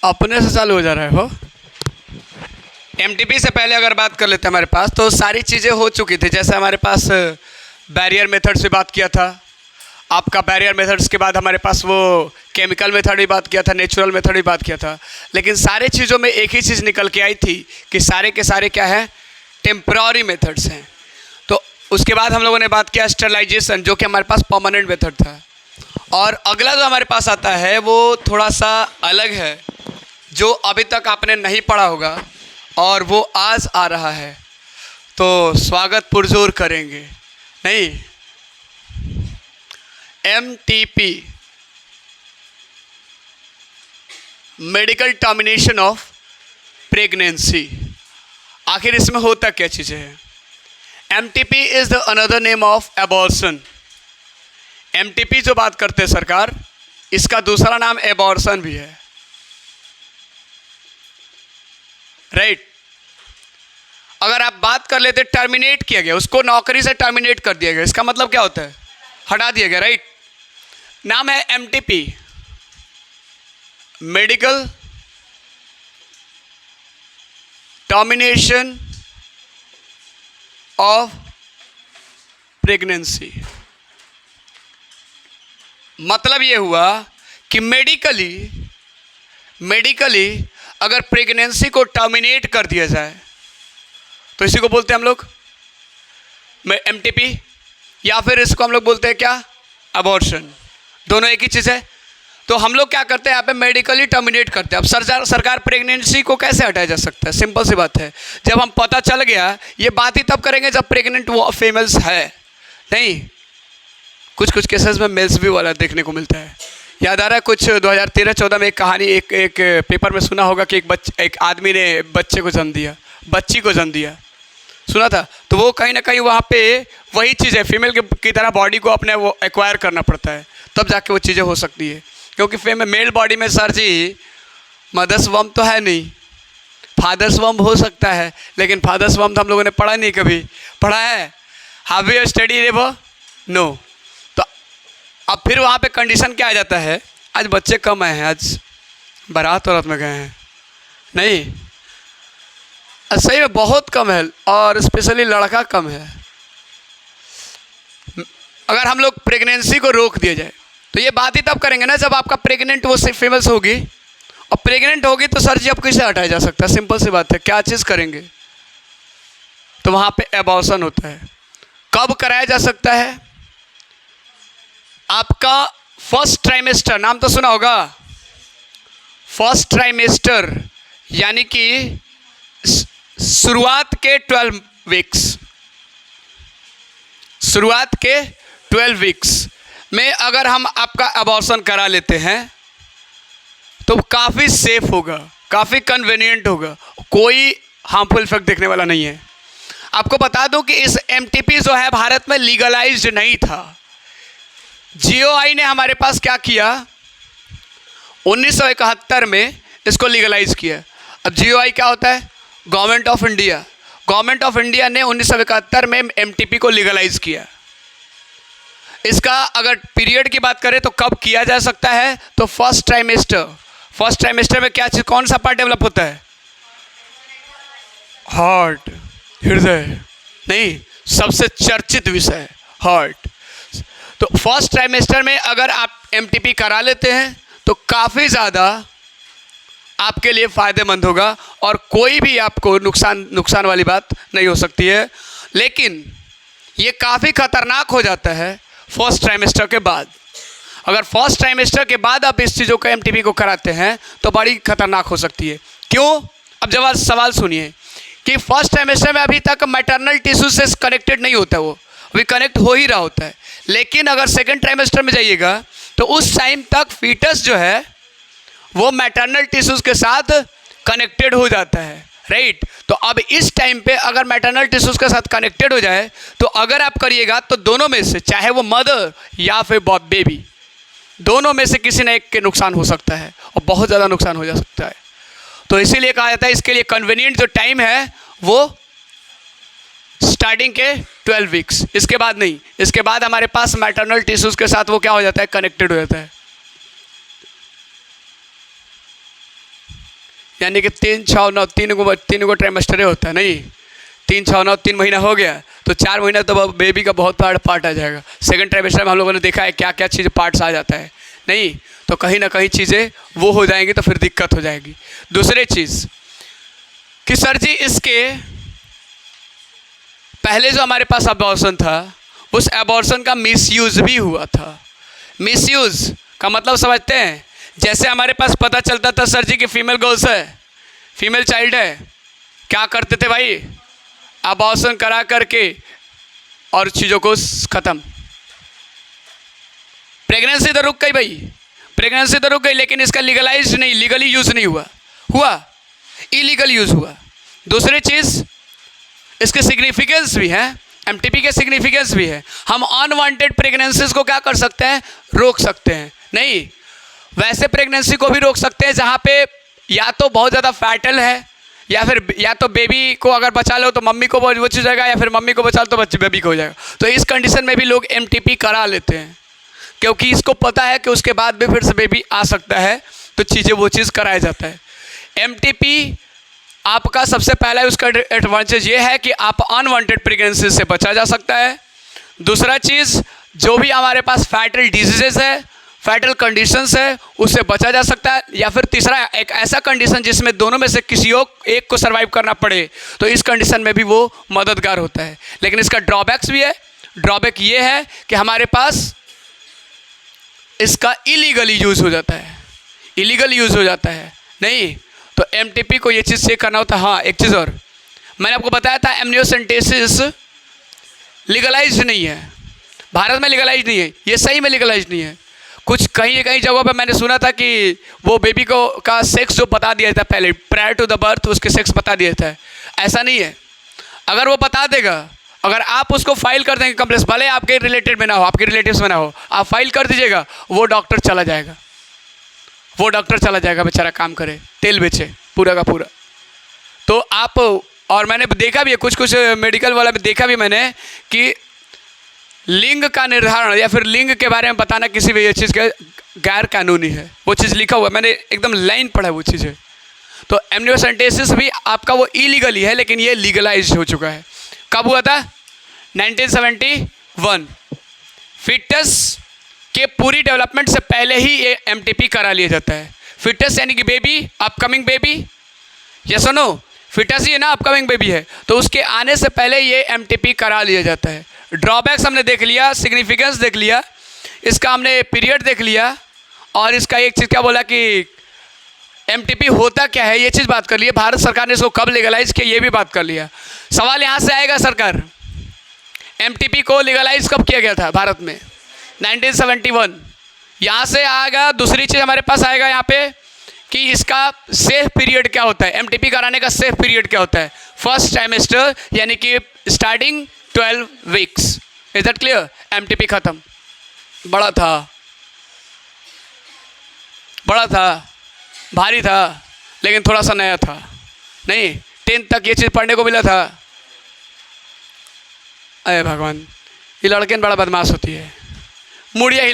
अपने से चालू हो जा रहा है हो। एमटीपी से पहले अगर बात कर लेते हैं हमारे पास तो सारी चीज़ें हो चुकी थी। जैसे हमारे पास बैरियर मेथड से बात किया था, आपका बैरियर मेथड्स के बाद हमारे पास वो केमिकल मेथड भी बात किया था, नेचुरल मेथड भी बात किया था। लेकिन सारे चीज़ों में एक ही चीज़ निकल के आई थी कि सारे के सारे क्या है, टेम्पररी मेथड्स हैं। तो उसके बाद हम लोगों ने बात किया स्टरलाइजेशन, जो कि हमारे पास परमानेंट मेथड था। और अगला जो हमारे पास आता है वो थोड़ा सा अलग है, जो अभी तक आपने नहीं पढ़ा होगा और वो आज आ रहा है, तो स्वागत पुरजोर करेंगे। नहीं, MTP, medical termination of pregnancy. आखिर इसमें होता क्या चीज़ें है? MTP is the another name of abortion. MTP जो बात करते हैं सरकार, इसका दूसरा नाम एबॉर्शन भी है, राइट। अगर आप बात कर लेते टर्मिनेट किया गया, उसको नौकरी से टर्मिनेट कर दिया गया, इसका मतलब क्या होता है? हटा दिया गया, राइट। नाम है MTP, medical termination of pregnancy. मतलब ये हुआ कि मेडिकली अगर प्रेगनेंसी को टर्मिनेट कर दिया जाए तो इसी को बोलते हैं हम लोग MTP, या फिर इसको हम लोग बोलते हैं क्या, अबॉर्शन। दोनों एक ही चीज़ है। तो हम लोग क्या करते हैं यहाँ पे, मेडिकली टर्मिनेट करते हैं। अब सरकार प्रेगनेंसी को कैसे हटाया जा सकता है? सिंपल सी बात है, जब हम पता चल गया, ये बात ही तब करेंगे जब प्रेग्नेंट वो फीमेल्स है। नहीं, कुछ केसेस में मेल्स भी वाला देखने को मिलता है। याद आ रहा है कुछ 2013-14 में एक कहानी, एक पेपर में सुना होगा कि एक आदमी ने बच्ची को जन्म दिया, सुना था। तो वो कहीं ना कहीं वहाँ पे वही चीज़ है, फीमेल की तरह बॉडी को अपने वो एक्वायर करना पड़ता है, तब जाके वो चीज़ें हो सकती है। क्योंकि मेल बॉडी में सर जी मदर्स वम्ब तो है नहीं, फादर्स वम्ब हो सकता है, लेकिन फादर्स वम्ब हम लोगों ने पढ़ा नहीं, कभी पढ़ा है? हैव यू स्टडीड वो? नो। तो अब फिर वहाँ पे कंडीशन क्या आ जाता है, आज बच्चे कम आए हैं, आज बारात औरत में गए हैं, नहीं, सही में बहुत कम है, और स्पेशली लड़का कम है। अगर हम लोग प्रेगनेंसी को रोक दिया जाए तो ये बात ही तब करेंगे ना जब आपका प्रेग्नेंट वो फीमेल्स होगी, और प्रेग्नेंट होगी तो सर जी अब कैसे हटाया जा सकता है? सिंपल सी बात है, क्या चीज़ करेंगे? तो वहाँ पे एबॉर्शन होता है। कब कराया जा सकता है? आपका फर्स्ट ट्राइमेस्टर, नाम तो सुना होगा, फर्स्ट ट्राइमेस्टर, यानी कि शुरुआत के 12 वीक्स, शुरुआत के 12 वीक्स में अगर हम आपका अबॉर्शन करा लेते हैं तो काफ़ी सेफ होगा, काफ़ी कन्वीनियंट होगा, कोई हार्मफुल इफेक्ट देखने वाला नहीं है। आपको बता दूं कि इस MTP जो है भारत में लीगलाइज्ड नहीं था। GOI ने हमारे पास क्या किया, 1971 में इसको लीगलाइज किया। अब GOI क्या होता है? Government of India. Government of India ने 1971 में MTP को लीगलाइज किया। इसका अगर पीरियड की बात करें तो कब किया जा सकता है, तो फर्स्ट ट्राइमेस्टर में क्या चीज़, कौन सा पार्ट डेवलप होता है? हार्ट, हृदय, नहीं, सबसे चर्चित विषय हार्ट। तो फर्स्ट ट्राइमेस्टर में अगर आप MTP करा लेते हैं तो काफ़ी ज़्यादा आपके लिए फ़ायदेमंद होगा, और कोई भी आपको नुकसान वाली बात नहीं हो सकती है। लेकिन ये काफ़ी खतरनाक हो जाता है फर्स्ट ट्राइमेस्टर के बाद। अगर फर्स्ट ट्राइमेस्टर के बाद आप इस चीज़ों का MTP को कराते हैं तो बड़ी खतरनाक हो सकती है। क्यों? अब जब आप सवाल सुनिए कि फर्स्ट ट्राइमेस्टर में अभी तक मैटरनल टिश्यू से कनेक्टेड नहीं होता, वो अभी कनेक्ट हो ही रहा होता है। लेकिन अगर सेकेंड ट्राइमेस्टर में जाइएगा तो उस टाइम तक फीटस जो है वो मैटरनल टिश्यूज़ के साथ कनेक्टेड हो जाता है, राइट। तो अब इस टाइम पे अगर मैटरनल टिश्यूज़ के साथ कनेक्टेड हो जाए तो अगर आप करिएगा तो दोनों में से, चाहे वो मदर या फिर बेबी, दोनों में से किसी न एक के नुकसान हो सकता है, और बहुत ज़्यादा नुकसान हो जा सकता है। तो इसीलिए कहा जाता है इसके लिए कन्वीनियंट जो टाइम है वो स्टार्टिंग के 12 वीक्स, इसके बाद नहीं। इसके बाद हमारे पास मैटरनल टिश्यूज़ के साथ वो क्या हो जाता है, कनेक्टेड हो जाता है। यानी कि 3 6 9 तीन गो ट्राइमेस्टर होता है, नहीं 3 6 9 3 महीना हो गया तो 4 महीना तो बेबी का बहुत बड़ा पार्ट आ जाएगा। सेकंड ट्राइमेस्टर में हम लोगों ने देखा है क्या क्या चीज़ पार्ट्स आ जाता है, नहीं तो कहीं ना कहीं चीज़ें वो हो जाएंगी तो फिर दिक्कत हो जाएगी। दूसरी चीज़ कि सर जी इसके पहले जो हमारे पास अबॉर्शन था उस अबॉर्शन का मिसयूज़ भी हुआ था। मिसयूज़ का मतलब समझते हैं? जैसे हमारे पास पता चलता था सर जी कि फीमेल गर्ल्स है, फीमेल चाइल्ड है, क्या करते थे भाई? अबॉर्शन करा करके और चीज़ों को ख़त्म। प्रेगनेंसी तो रुक गई भाई, प्रेगनेंसी तो रुक गई, लेकिन इसका लीगलाइज नहीं, लीगली यूज़ नहीं हुआ इलीगल यूज़ हुआ। दूसरी चीज़ इसके सिग्निफिकेंस भी है, एमटीपी के सिग्निफिकेंस भी है। हम अनवांटेड प्रेगनेंसीज को क्या कर सकते हैं? रोक सकते हैं। नहीं, वैसे प्रेगनेंसी को भी रोक सकते हैं जहाँ पे या तो बहुत ज़्यादा फैटल है या तो बेबी को अगर बचा लो तो मम्मी को वो चीज़ जाएगा, या फिर मम्मी को बचा लो तो बच्चे बेबी को हो जाएगा। तो इस कंडीशन में भी लोग एमटीपी करा लेते हैं क्योंकि इसको पता है कि उसके बाद भी फिर से बेबी आ सकता है, तो चीज़ें वो चीज़ कराया जाता है। एमटीपी आपका सबसे पहला उसका एडवांटेज ये है कि आप अनवांटेड प्रेगनेंसी से बचा जा सकता है। दूसरा चीज़, जो भी हमारे पास फैटल डिजीजेस है, फैटल कंडीशंस है, उससे बचा जा सकता है। या फिर तीसरा, एक ऐसा कंडीशन जिसमें दोनों में से किसी एक को सर्वाइव करना पड़े, तो इस कंडीशन में भी वो मददगार होता है। लेकिन इसका ड्रॉबैक्स भी है। ड्रॉबैक ये है कि हमारे पास इसका इलीगली यूज़ हो जाता है, इलीगल यूज़ हो जाता है। नहीं तो एमटीपी को ये चीज़ चेक करना होता है। हाँ, एक चीज़ और मैंने आपको बताया था, एमनियोसेंटेसिस लीगलाइज नहीं है, भारत में लीगलाइज नहीं है, ये सही में लीगलाइज नहीं है। कुछ कहीं जगहों पे मैंने सुना था कि वो बेबी को का सेक्स जो बता दिया था पहले, प्रायर टू द बर्थ उसके सेक्स बता दिया था। ऐसा नहीं है। अगर वो बता देगा, अगर आप उसको फाइल कर देंगे कंप्लेंट, भले आपके रिलेटेड में ना हो, आपके रिलेटिव्स में ना हो, आप फाइल कर दीजिएगा, वो डॉक्टर चला जाएगा, वो डॉक्टर चला जाएगा बेचारा, काम करे, तेल बेचे पूरा का पूरा। तो आप, और मैंने देखा भी है कुछ मेडिकल वाला में देखा भी मैंने कि लिंग का निर्धारण या फिर लिंग के बारे में बताना किसी भी चीज़ के गैर कानूनी है। वो चीज़ लिखा हुआ है, मैंने एकदम लाइन पढ़ा है वो चीज़ें। तो एमनियोसेंटेसिस भी आपका वो इलीगल ही है, लेकिन ये लीगलाइज हो चुका है। कब हुआ था? 1971। फिटस के पूरी डेवलपमेंट से पहले ही ये एमटीपी करा लिया जाता है। फिटस यानी कि बेबी, अपकमिंग बेबी, ये सुनो, फिटस ही है ना, अपकमिंग बेबी है, तो उसके आने से पहले ये एमटीपी करा लिया जाता है। ड्रॉबैक्स हमने देख लिया, सिग्निफिकेंस देख लिया, इसका हमने पीरियड देख लिया, और इसका एक चीज़ क्या बोला कि एमटीपी होता क्या है, ये चीज़ बात कर लिया। भारत सरकार ने इसको कब लीगलाइज किया, ये भी बात कर लिया। सवाल यहाँ से आएगा, सरकार एमटीपी को लीगलाइज कब किया गया था भारत में? 1971। यहाँ से आएगा दूसरी चीज़ हमारे पास आएगा यहाँ पे कि इसका सेफ पीरियड क्या होता है, एमटीपी कराने का सेफ पीरियड क्या होता है? फर्स्ट ट्राइमेस्टर, यानी कि starting 12 weeks. Is that clear? MTP खत्म। बड़ा था, भारी था, लेकिन थोड़ा सा नया था। नहीं, 10th तक ये चीज़ पढ़ने को मिला था। अरे भगवान, ये लड़के बड़ा बदमाश होती है, मुड़िया